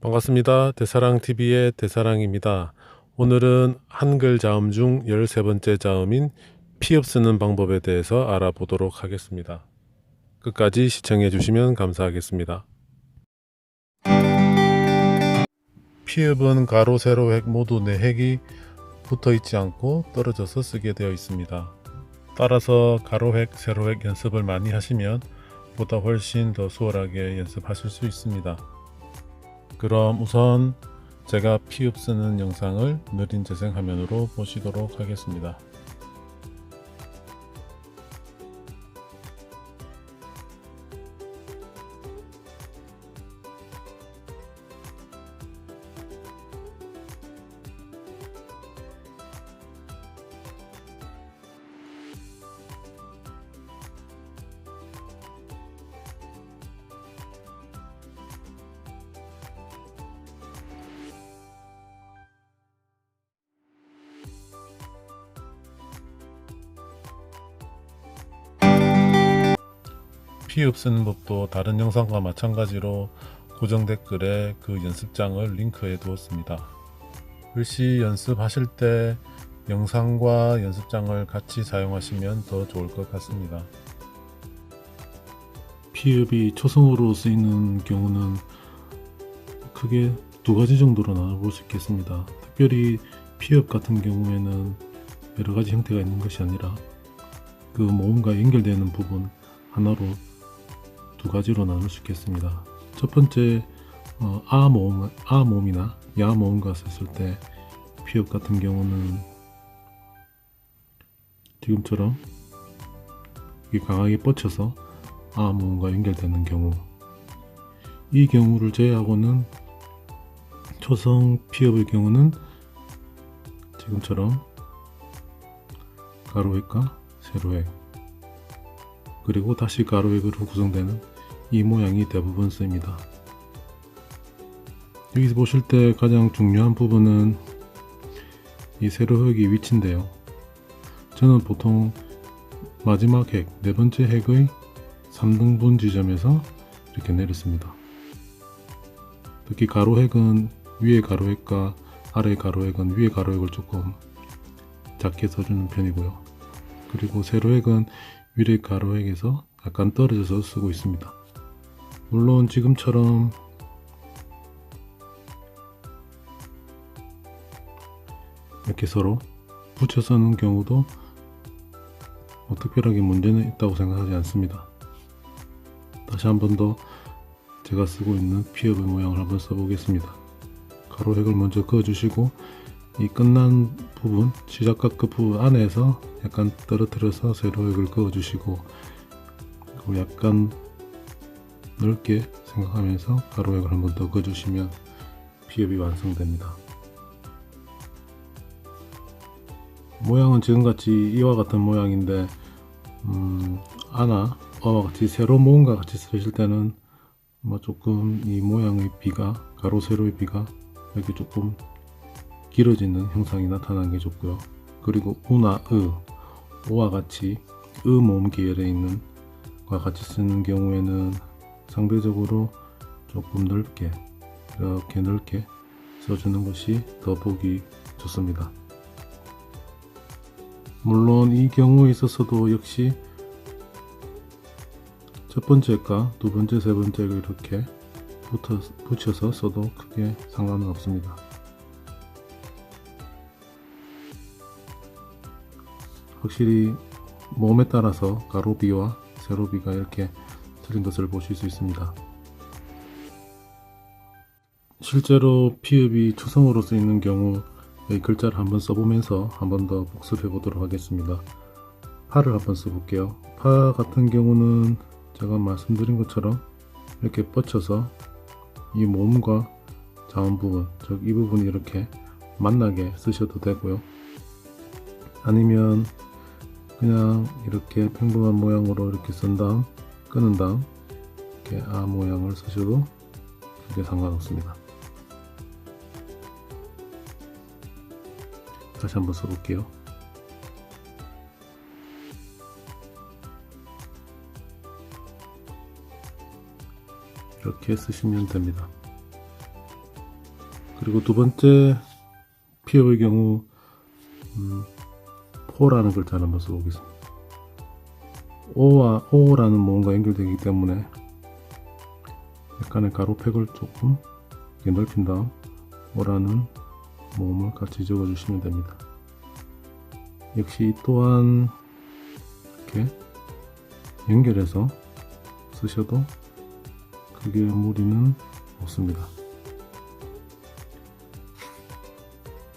반갑습니다. 대사랑TV의 대사랑입니다. 오늘은 한글 자음 중 13번째 자음인 피읍 쓰는 방법에 대해서 알아보도록 하겠습니다. 끝까지 시청해 주시면 감사하겠습니다. 피읍은 가로, 세로, 획 모두 4획이 붙어 있지 않고 떨어져서 쓰게 되어 있습니다. 따라서 가로, 획, 세로, 획 연습을 많이 하시면 보다 훨씬 더 수월하게 연습하실 수 있습니다. 그럼 우선 제가 피읍 쓰는 영상을 느린 재생 화면으로 보시도록 하겠습니다. 피읍 쓰는 법도 다른 영상과 마찬가지로 고정 댓글에 그 연습장을 링크해 두었습니다. 글씨 연습하실 때 영상과 연습장을 같이 사용하시면 더 좋을 것 같습니다. 피읍이 초성으로 쓰이는 경우는 크게 두 가지 정도로 나눠볼 수 있겠습니다. 특별히 피읍 같은 경우에는 여러 가지 형태가 있는 것이 아니라 그 모음과 연결되는 부분 하나로 두 가지로 나눌 수 있겠습니다. 첫 번째 아 모음이나 야 모음과 썼을 때 피읍 같은 경우는 지금처럼 이게 강하게 뻗쳐서 아 모음과 연결되는 경우, 이 경우를 제외하고는 초성 피읍의 경우는 지금처럼 가로획과 세로획 그리고 다시 가로획으로 구성되는 이 모양이 대부분 쓰입니다. 여기서 보실 때 가장 중요한 부분은 이 세로획의 위치인데요. 저는 보통 마지막 획, 네 번째 획의 3등분 지점에서 이렇게 내렸습니다. 특히 가로획은 위에 가로획과 아래 가로획은 위에 가로획을 조금 작게 써주는 편이고요. 그리고 세로획은 위에 가로획에서 약간 떨어져서 쓰고 있습니다. 물론 지금처럼 이렇게 서로 붙여 쓰는 경우도 특별하게 문제는 있다고 생각하지 않습니다. 다시 한 번 더 제가 쓰고 있는 피읍의 모양을 한번 써보겠습니다. 가로획을 먼저 그어주시고 이 끝난 부분, 시작과 끝 부분 안에서 약간 떨어뜨려서 세로획을 그어주시고 그리고 약간 넓게 생각하면서 가로획을 한번 더 그어주시면 피읍이 완성됩니다. 모양은 지금같이 이와 같은 모양인데 아나 어와 같이 세로 모음과 같이 쓰실 때는 조금 이 모양의 비가, 가로 세로의 비가 이렇게 조금 길어지는 형상이 나타나는 게 좋고요. 그리고 우나 오와 같이 모음 계열에 있는 과 같이 쓰는 경우에는 상대적으로 조금 넓게, 이렇게 넓게 써주는 것이 더 보기 좋습니다. 물론 이 경우에 있어서도 역시 첫 번째과 두 번째, 세 번째를 이렇게 붙여서 써도 크게 상관은 없습니다. 확실히 모음에 따라서 가로비와 세로비가 이렇게 틀린 것을 보실 수 있습니다. 실제로 피읍이 초성으로 쓰이는 경우 이 글자를 한번 써보면서 한번 더 복습해 보도록 하겠습니다. 파를 한번 써볼게요. 파 같은 경우는 제가 말씀드린 것처럼 이렇게 뻗쳐서 이 모음과 자음 부분, 즉 이 부분이 이렇게 만나게 쓰셔도 되고요. 아니면 그냥 이렇게 평범한 모양으로 이렇게 쓴 다음 끄는 다음 이렇게 아 모양을 쓰셔도 크게 상관없습니다. 다시 한번 써볼게요. 이렇게 쓰시면 됩니다. 그리고 두 번째 피업의 경우 포라는 글자를 한번 써보겠습니다. 오와 오라는 모음과 연결되기 때문에 약간의 가로팩을 조금 넓힌 다음 오라는 모음을 같이 적어주시면 됩니다. 역시 이 또한 이렇게 연결해서 쓰셔도 크게 무리는 없습니다.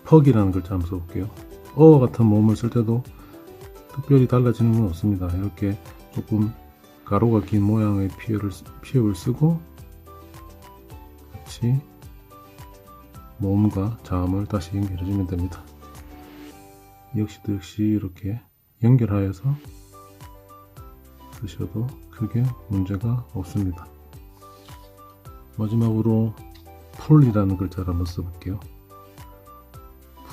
퍽이라는 글자 한번 써볼게요. 어와 같은 모음을 쓸 때도 특별히 달라지는 건 없습니다. 이렇게 조금 가로가 긴 모양의 피읍을 쓰고 같이 모음과 자음을 다시 연결해주면 됩니다. 역시 이렇게 연결하여서 쓰셔도 크게 문제가 없습니다. 마지막으로 풀이라는 글자를 한번 써볼게요.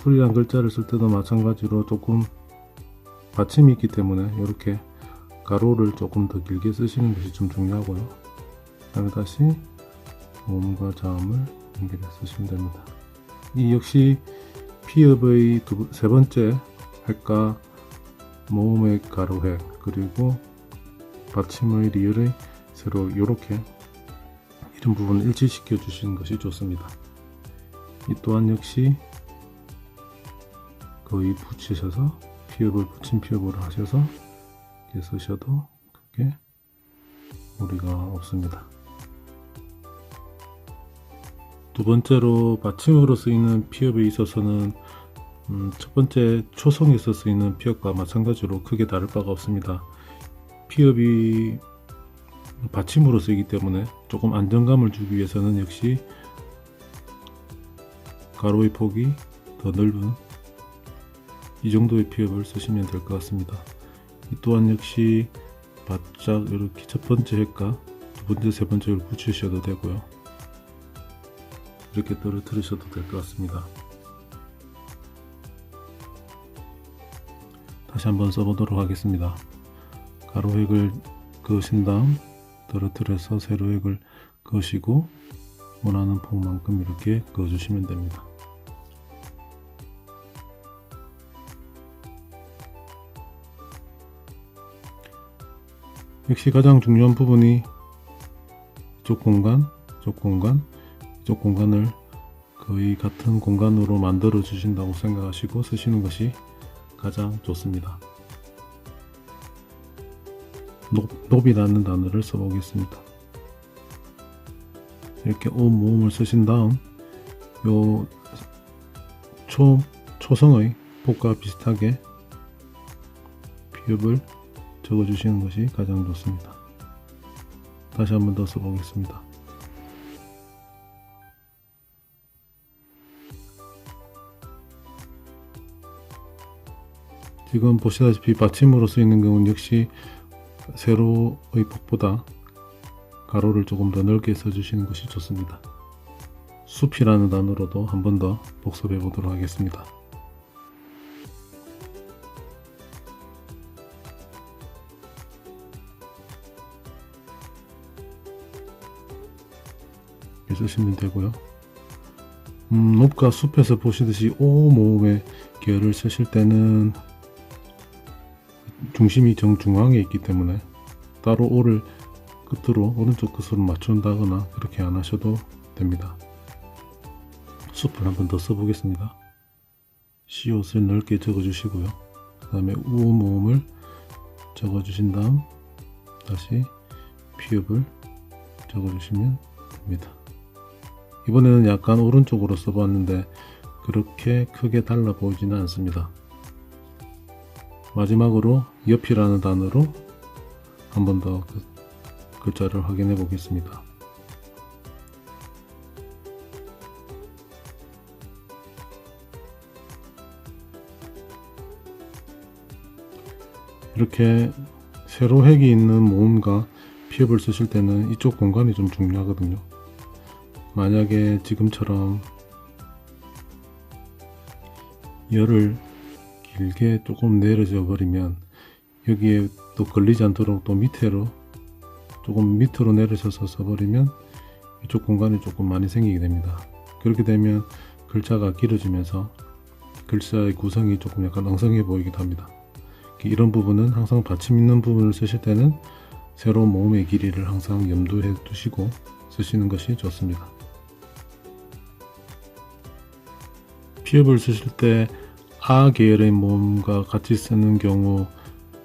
풀이라는 글자를 쓸 때도 마찬가지로 조금 받침이 있기 때문에 이렇게 가로를 조금 더 길게 쓰시는 것이 좀 중요하고요. 그다음에 다시 모음과 자음을 연결해 쓰시면 됩니다. 이 역시 피읍의 세 번째 획과 모음의 가로획 그리고 받침의 리을의 세로 이렇게 이런 부분을 일치시켜 주시는 것이 좋습니다. 이 또한 역시 거의 붙이셔서 피읍을 붙임 피읍으로 하셔서 이렇게 쓰셔도 크게 무리가 없습니다. 두 번째로 받침으로 쓰이는 피읍에 있어서는 첫 번째 초성에서 쓰이는 피읍과 마찬가지로 크게 다를 바가 없습니다. 피읍이 받침으로 쓰이기 때문에 조금 안정감을 주기 위해서는 역시 가로의 폭이 더 넓은 이 정도의 피읍을 쓰시면 될 것 같습니다. 이 또한 역시 바짝 이렇게 첫 번째 획과 두 번째, 세 번째를 붙이셔도 되고요. 이렇게 떨어뜨리셔도 될 것 같습니다. 다시 한번 써보도록 하겠습니다. 가로획을 그으신 다음 떨어뜨려서 세로획을 그으시고 원하는 폭만큼 이렇게 그어주시면 됩니다. 역시 가장 중요한 부분이 이쪽 공간, 이쪽 공간을 거의 같은 공간으로 만들어 주신다고 생각하시고 쓰시는 것이 가장 좋습니다. 높이라는 단어를 써보겠습니다. 이렇게 오 모음을 쓰신 다음 요 초성의 폭과 비슷하게 피읍을 적어주시는 것이 가장 좋습니다. 다시 한번 더 써보겠습니다. 지금 보시다시피 받침으로 쓰이는 경우는 역시 세로의 폭보다 가로를 조금 더 넓게 써주시는 것이 좋습니다. 숲이라는 단어로도 한 번 더 복습해 보도록 하겠습니다. 이렇게 쓰시면 되고요. 높과 숲에서 보시듯이 오 모음의 계열을 쓰실 때는 중심이 정중앙에 있기 때문에 따로 오를 끝으로 오른쪽 끝으로 맞춘다거나 그렇게 안 하셔도 됩니다. 숲을 한번 더 써보겠습니다. 시옷을 넓게 적어주시고요. 그 다음에 우 모음을 적어주신 다음 다시 피읍을 적어주시면 됩니다. 이번에는 약간 오른쪽으로 써봤는데 그렇게 크게 달라 보이지는 않습니다. 마지막으로 옆이라는 단어로 한 번 더 글자를 확인해 보겠습니다. 이렇게 세로획이 있는 모음과 피읍을 쓰실 때는 이쪽 공간이 좀 중요하거든요. 만약에 지금처럼 열을 길게 조금 내려져 버리면 여기에 또 걸리지 않도록 또 밑으로 조금 밑으로 내려져서 써버리면 이쪽 공간이 조금 많이 생기게 됩니다. 그렇게 되면 글자가 길어지면서 글자의 구성이 조금 약간 엉성해 보이기도 합니다. 이런 부분은 항상 받침 있는 부분을 쓰실 때는 세로 모음의 길이를 항상 염두에 두시고 쓰시는 것이 좋습니다. 피읍을 쓰실 때 아 계열의 모음과 같이 쓰는 경우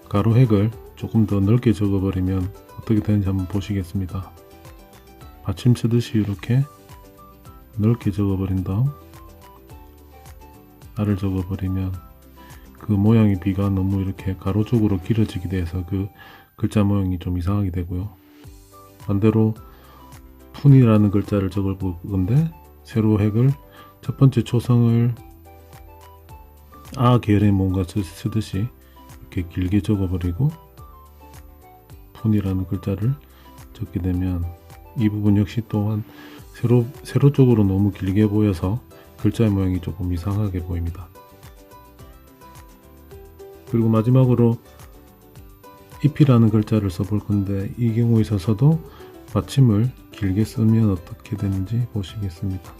가로획을 조금 더 넓게 적어버리면 어떻게 되는지 한번 보시겠습니다. 받침 쓰듯이 이렇게 넓게 적어버린 다음 아를 적어버리면 그 모양의 비가 너무 이렇게 가로 쪽으로 길어지게 돼서 그 글자 모양이 좀 이상하게 되고요. 반대로 푼이라는 글자를 적을 건데 세로 획을 첫 번째 초성을 아 계열의 뭔가 쓰듯이 이렇게 길게 적어버리고 푼이라는 글자를 적게 되면 이 부분 역시 또한 세로 쪽으로 너무 길게 보여서 글자의 모양이 조금 이상하게 보입니다. 그리고 마지막으로 잎이라는 글자를 써볼 건데 이 경우에 있어서도 받침을 길게 쓰면 어떻게 되는지 보시겠습니다.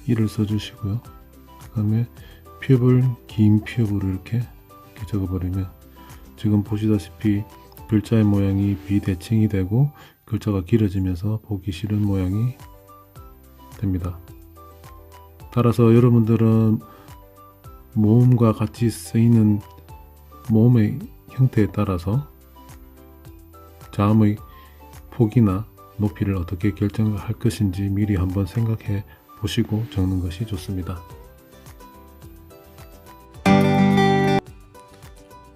이를 써주시고요. 그 다음에 피읍을 긴 피읍으로 이렇게 적어버리면 지금 보시다시피 글자의 모양이 비대칭이 되고 글자가 길어지면서 보기 싫은 모양이 됩니다. 따라서 여러분들은 모음과 같이 쓰이는 모음의 형태에 따라서 자음의 폭이나 높이를 어떻게 결정할 것인지 미리 한번 생각해 보시고 적는 것이 좋습니다.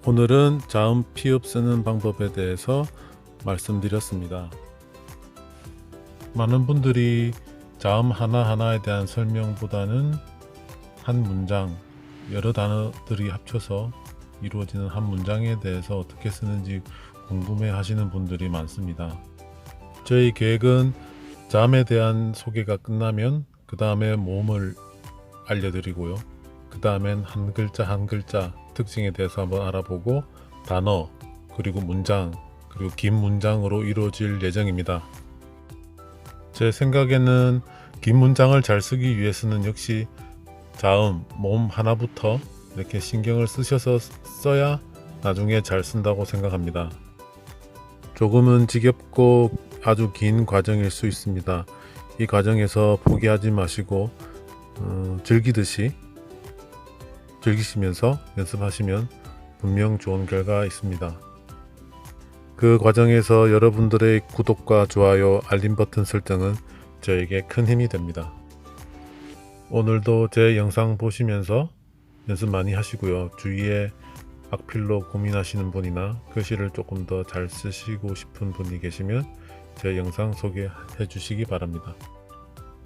오늘은 자음 피읍 쓰는 방법에 대해서 말씀드렸습니다. 많은 분들이 자음 하나하나에 대한 설명보다는 한 문장, 여러 단어들이 합쳐서 이루어지는 한 문장에 대해서 어떻게 쓰는지 궁금해 하시는 분들이 많습니다. 저희 계획은 자음에 대한 소개가 끝나면 그 다음에 모음을 알려드리고요. 그 다음엔 한 글자 한 글자 특징에 대해서 한번 알아보고 단어, 그리고 문장, 그리고 긴 문장으로 이루어질 예정입니다. 제 생각에는 긴 문장을 잘 쓰기 위해서는 역시 자음, 모음 하나부터 이렇게 신경을 쓰셔서 써야 나중에 잘 쓴다고 생각합니다. 조금은 지겹고 아주 긴 과정일 수 있습니다. 이 과정에서 포기하지 마시고 즐기시면서 연습하시면 분명 좋은 결과 있습니다. 그 과정에서 여러분들의 구독과 좋아요, 알림 버튼 설정은 저에게 큰 힘이 됩니다. 오늘도 제 영상 보시면서 연습 많이 하시고요. 주위에 악필로 고민하시는 분이나 글씨를 조금 더 잘 쓰시고 싶은 분이 계시면 제 영상 소개해 주시기 바랍니다.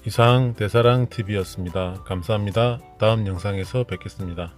이상 대사랑TV였습니다. 감사합니다. 다음 영상에서 뵙겠습니다.